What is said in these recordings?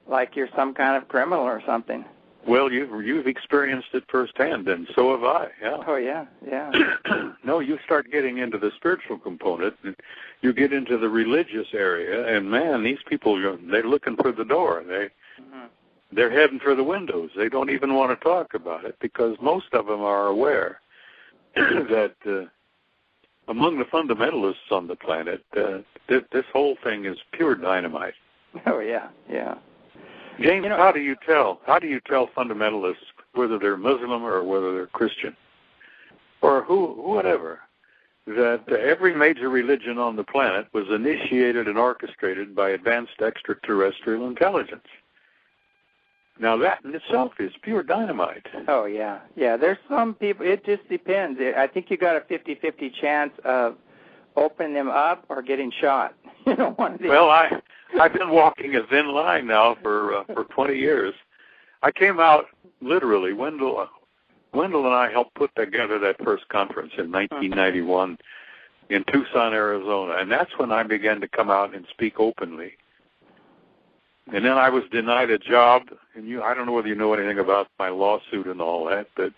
like you're some kind of criminal or something. Well, you've experienced it firsthand, and so have I. Yeah. Oh yeah, yeah. No, you start getting into the spiritual component, and you get into the religious area, and man, these people, they're looking for the door. They're heading for the windows. They don't even want to talk about it because most of them are aware that among the fundamentalists on the planet, this whole thing is pure dynamite. Oh yeah, yeah. James, how do you tell fundamentalists whether they're Muslim or whether they're Christian or whatever, that every major religion on the planet was initiated and orchestrated by advanced extraterrestrial intelligence? Now that in itself is pure dynamite. Oh yeah, yeah. There's some people. It just depends. I think you got a 50-50 chance of opening them up or getting shot. One of these. Well, I've been walking a thin line now for 20 years. I came out literally. Wendell and I helped put together that first conference in 1991 in Tucson, Arizona, and that's when I began to come out and speak openly. And then I was denied a job, and I don't know whether you know anything about my lawsuit and all that, but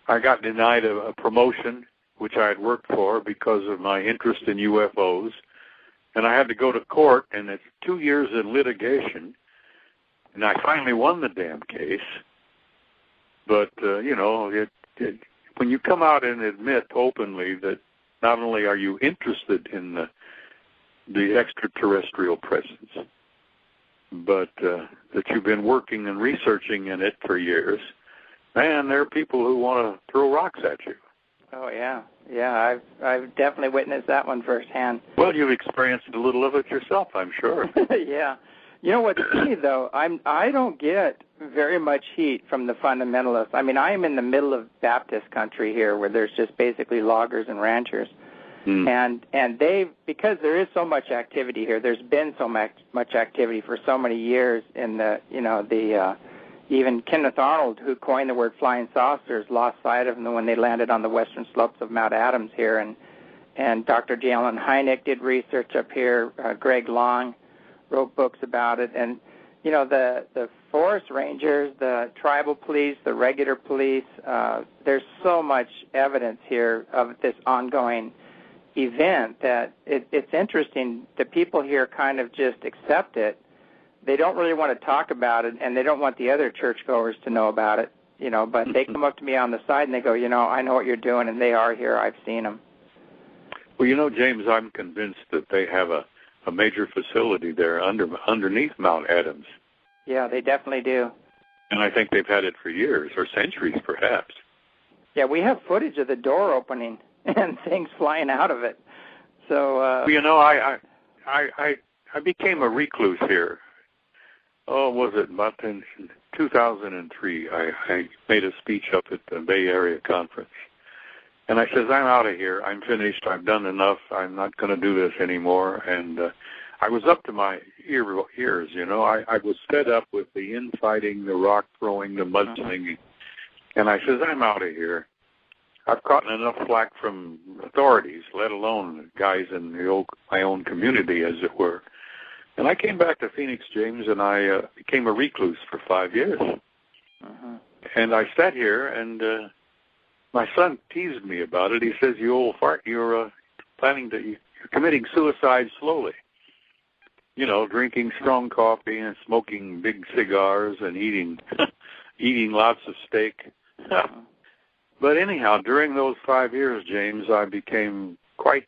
I got denied a promotion, which I had worked for because of my interest in UFOs. And I had to go to court, and it's 2 years in litigation, and I finally won the damn case. But, when you come out and admit openly that not only are you interested in the extraterrestrial presence, but that you've been working and researching in it for years, man, there are people who want to throw rocks at you. Oh yeah, yeah. I've definitely witnessed that one firsthand. Well, you've experienced a little of it yourself, I'm sure. Yeah. You know what's funny though? I don't get very much heat from the fundamentalists. I mean, I am in the middle of Baptist country here, where there's just basically loggers and ranchers, and they, because there is so much activity here. There's been so much activity for so many years in the even Kenneth Arnold, who coined the word flying saucers, lost sight of them when they landed on the western slopes of Mount Adams here. And Dr. J. Allen Hynek did research up here. Greg Long wrote books about it. And, the forest rangers, the tribal police, the regular police, there's so much evidence here of this ongoing event that it's interesting. The people here kind of just accept it. They don't really want to talk about it, and they don't want the other churchgoers to know about it, but they come up to me on the side and they go, I know what you're doing, and they are here. I've seen them. Well, James, I'm convinced that they have a major facility there underneath Mount Adams. Yeah, they definitely do. And I think they've had it for years or centuries, perhaps. Yeah, we have footage of the door opening and things flying out of it. So, I became a recluse here. Oh, was it about in 2003? I made a speech up at the Bay Area conference. And I says, I'm out of here. I'm finished. I've done enough. I'm not going to do this anymore. And I was up to my ears, I was fed up with the infighting, the rock throwing, the mudslinging. And I says, I'm out of here. I've gotten enough flack from authorities, let alone guys in my own community, as it were. And I came back to Phoenix, James, and I became a recluse for 5 years. And I sat here, and my son teased me about it. He says, "You old fart, you're committing suicide slowly. Drinking strong coffee and smoking big cigars and eating lots of steak." But anyhow, during those 5 years, James, I became quite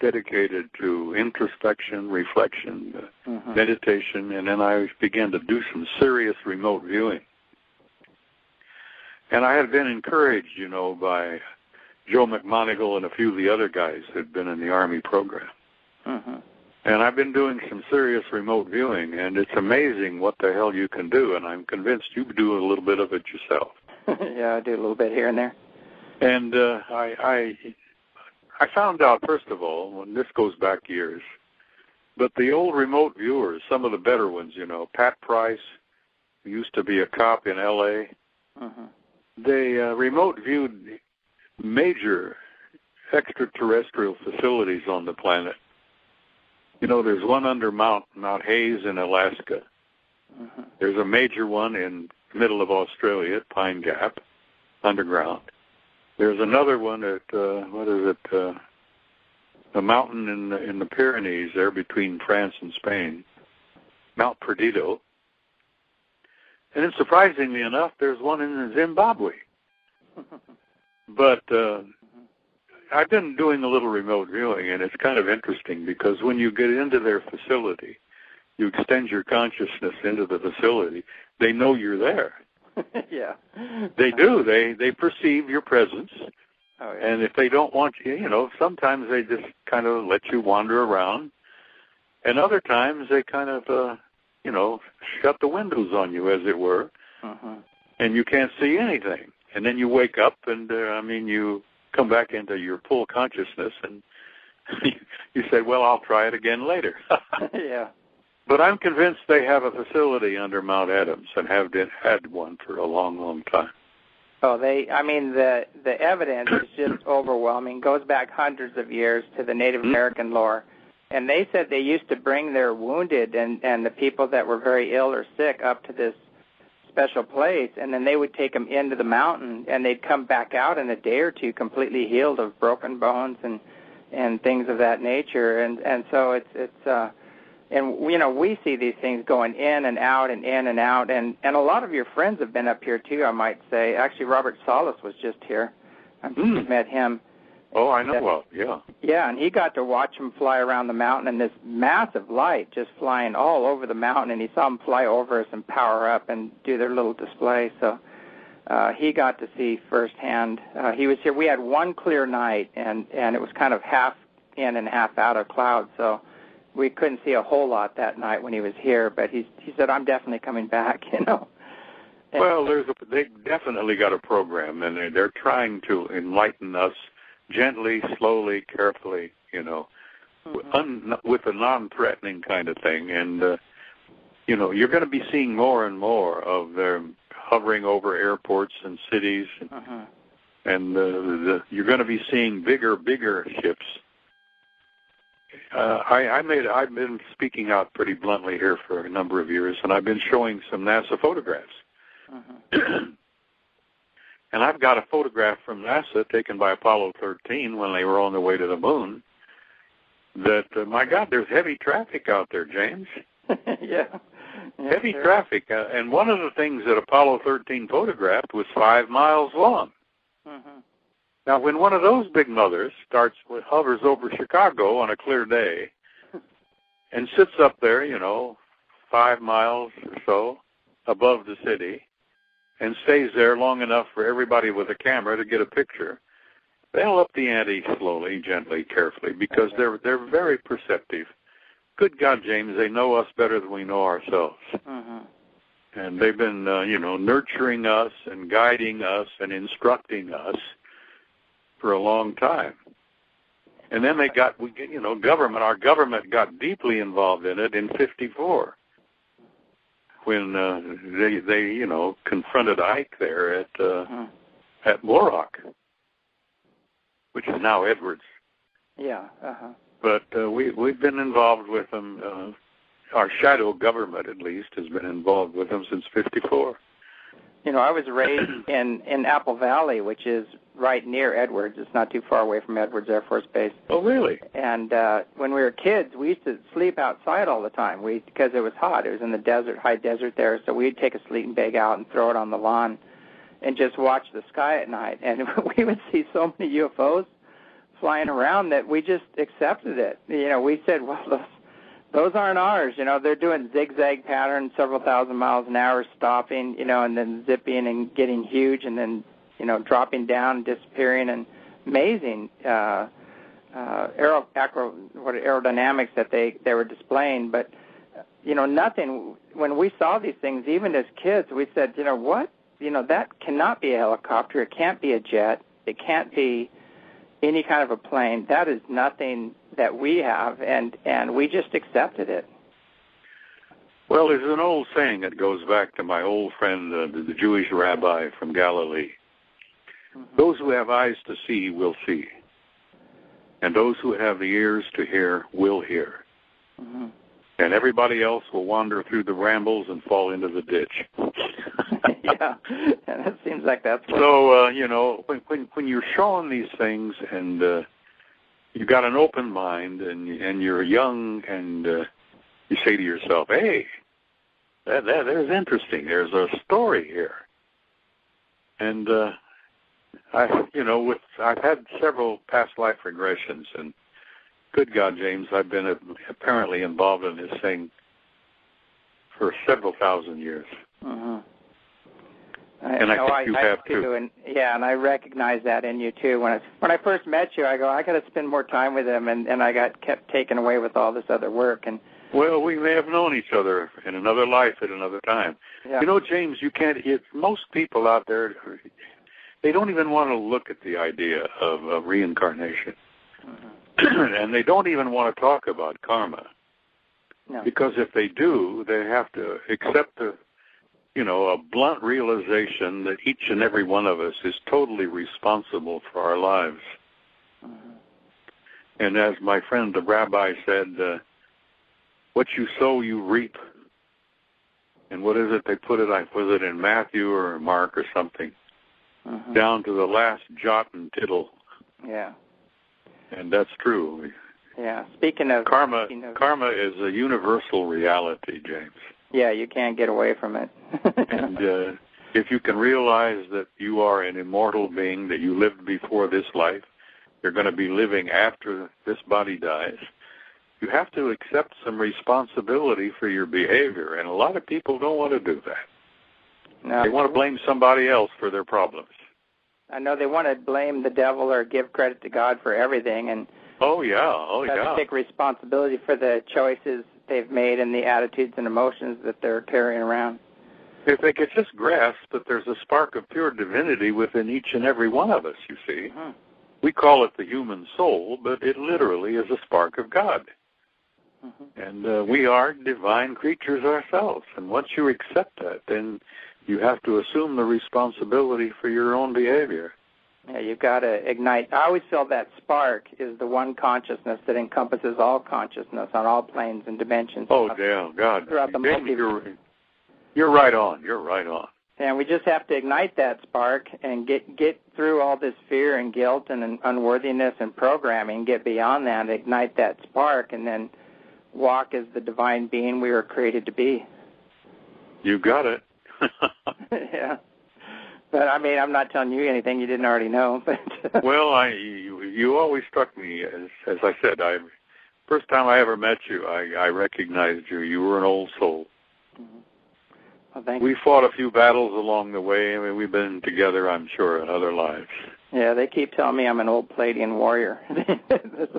dedicated to introspection, reflection, meditation, and then I began to do some serious remote viewing. And I had been encouraged, by Joe McMoneagle and a few of the other guys who had been in the Army program. And I've been doing some serious remote viewing, and it's amazing what the hell you can do, and I'm convinced you do a little bit of it yourself. Yeah, I do a little bit here and there. And I found out, first of all, and this goes back years, but the old remote viewers, some of the better ones, Pat Price, who used to be a cop in L.A., they remote viewed major extraterrestrial facilities on the planet. There's one under Mount Hayes in Alaska. Mm-hmm. There's a major one in the middle of Australia at Pine Gap, underground. There's another one at, a mountain in the Pyrenees there between France and Spain, Mount Perdido. And then surprisingly enough, there's one in Zimbabwe. But I've been doing a little remote viewing, and it's kind of interesting because when you get into their facility, you extend your consciousness into the facility, they know you're there. Yeah. They do. They perceive your presence. Oh, yeah. And if they don't want you, sometimes they just kind of let you wander around. And other times they kind of, shut the windows on you, as it were. Uh-huh. And you can't see anything. And then you wake up and, you come back into your full consciousness and you say, well, I'll try it again later. Yeah. But I'm convinced they have a facility under Mount Adams and have had one for a long, long time. Oh, the evidence is just overwhelming. It goes back hundreds of years to the Native American lore. And they said they used to bring their wounded and the people that were very ill or sick up to this special place, and then they would take them into the mountain, and they'd come back out in a day or two completely healed of broken bones and things of that nature. And so it's and we see these things going in and out and in and out, and a lot of your friends have been up here too, I might say. Actually, Robert Salas was just here. I've met him. Oh, I know. Well, yeah. Yeah, and he got to watch them fly around the mountain, and this massive light just flying all over the mountain, and he saw them fly over us and power up and do their little display. So he got to see firsthand. He was here. We had one clear night, and it was kind of half in and half out of clouds, so we couldn't see a whole lot that night when he was here. But he said, "I'm definitely coming back." Well, they definitely got a program, and they're trying to enlighten us. Gently, slowly, carefully, with a non-threatening kind of thing. And, you're going to be seeing more and more of them hovering over airports and cities. And you're going to be seeing bigger ships. I've been speaking out pretty bluntly here for a number of years, and I've been showing some NASA photographs. And I've got a photograph from NASA taken by Apollo 13 when they were on the way to the moon that, my God, there's heavy traffic out there, James. Yeah. Heavy traffic. And one of the things that Apollo 13 photographed was 5 miles long. Now, when one of those big mothers hovers over Chicago on a clear day and sits up there, 5 miles or so above the city, and stays there long enough for everybody with a camera to get a picture, they'll up the ante slowly, gently, carefully, because they're very perceptive. Good God, James, they know us better than we know ourselves. And they've been, nurturing us and guiding us and instructing us for a long time. And then our government got deeply involved in it in 1954. When they confronted Ike there at Moorock, which is now Edwards. Yeah. But we've been involved with them. Our shadow government, at least, has been involved with them since 1954. I was raised in Apple Valley, which is right near Edwards. It's not too far away from Edwards Air Force Base. Oh, really? And when we were kids, we used to sleep outside all the time because it was hot. It was in the desert, high desert there, so we'd take a sleeping bag out and throw it on the lawn and just watch the sky at night. And we would see so many UFOs flying around that we just accepted it. We said, well, those aren't ours. They're doing zigzag patterns, several thousand miles an hour, stopping, and then zipping and getting huge, and then, dropping down, disappearing, and amazing aerodynamics that they were displaying. But, nothing. When we saw these things, even as kids, we said, what? That cannot be a helicopter. It can't be a jet. It can't be any kind of a plane. That is nothing that we have, and we just accepted it. Well, there's an old saying that goes back to my old friend, the Jewish rabbi from Galilee. Those who have eyes to see will see, and those who have the ears to hear will hear. And and everybody else will wander through the brambles and fall into the ditch. Yeah, and it seems like that's what... So, when you're showing these things and you've got an open mind and you're young and you say to yourself, hey, there's interesting. There's a story here. And, I've had several past life regressions, and good God, James, I've been apparently involved in this thing for several thousand years. Mm-hmm. And I think you have too. And I recognize that in you too. When I first met you, I got to spend more time with him, and I kept taken away with all this other work. And well, we may have known each other in another life at another time. Yeah. James, you can't. Most people out there, they don't even want to look at the idea of reincarnation, and they don't even want to talk about karma, because if they do, they have to accept a blunt realization that each and every one of us is totally responsible for our lives. And as my friend the rabbi said, what you sow, you reap. And what is it they put it? Was it in Matthew or Mark or something? Down to the last jot and tittle. Yeah. And that's true. Yeah. Speaking of karma is a universal reality, James. Yeah, you can't get away from it. And if you can realize that you are an immortal being, that you lived before this life, you're going to be living after this body dies, you have to accept some responsibility for your behavior. And a lot of people don't want to do that. No. They want to blame somebody else for their problems. I know they want to blame the devil or give credit to God for everything. And to take responsibility for the choices they've made and the attitudes and emotions that they're carrying around. If they could just grasp that there's a spark of pure divinity within each and every one of us, you see. We call it the human soul, but it literally is a spark of God. And we are divine creatures ourselves. And once you accept that, then you have to assume the responsibility for your own behavior. Yeah, you've got to ignite. I always feel that spark is the one consciousness that encompasses all consciousness on all planes and dimensions. Oh, yeah, God. Throughout the multiverse. You're right on. You're right on. And we just have to ignite that spark and get through all this fear and guilt and unworthiness and programming, get beyond that, ignite that spark, and then walk as the divine being we were created to be. You got it. Yeah. But, I mean, I'm not telling you anything you didn't already know. But well, you always struck me, as I said, first time I ever met you, I recognized you. You were an old soul. Well, thank you. We fought a few battles along the way. I mean, we've been together, I'm sure, in other lives. Yeah, they keep telling me I'm an old Palladian warrior.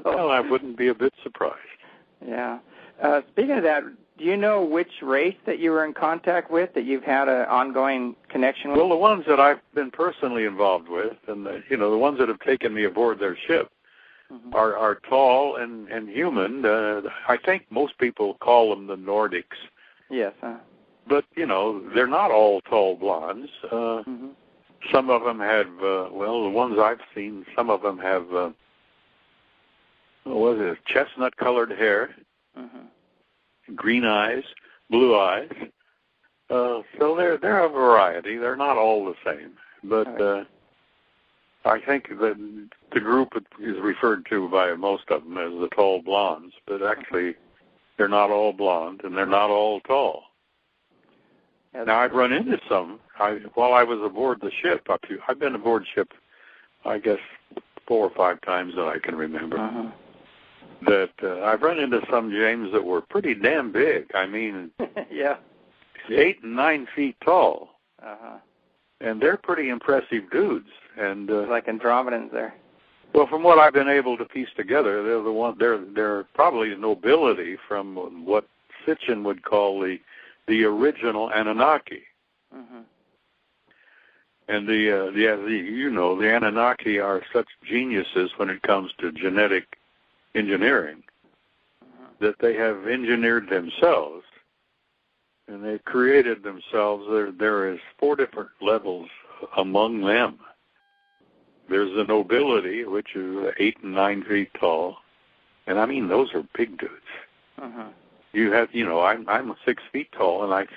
Well, I wouldn't be a bit surprised. Yeah. Speaking of that, do you know which race that you were in contact with, that you've had an ongoing connection with? Well, the ones that I've been personally involved with, and the ones that have taken me aboard their ship, are tall and human. I think most people call them the Nordics. Yes. But, they're not all tall blondes. Some of them have, the ones I've seen, some of them have, chestnut-colored hair, green eyes, blue eyes. So they're a variety. They're not all the same. But I think that the group is referred to by most of them as the tall blondes. But actually, they're not all blonde, and they're not all tall. Now, I've run into some. While I was aboard the ship, I've been aboard ship, I guess, 4 or 5 times that I can remember. That I've run into some, James, that were pretty damn big. I mean, 8 and 9 feet tall. And they're pretty impressive dudes. And like Andromedans there. Well, from what I've been able to piece together, they're probably nobility from what Sitchin would call the original Anunnaki. And the Anunnaki are such geniuses when it comes to genetic engineering that they have engineered themselves, and they've created themselves. There is 4 different levels among them. There's the nobility, which is 8 and 9 feet tall, and I mean those are big dudes. You have, I'm 6 feet tall, and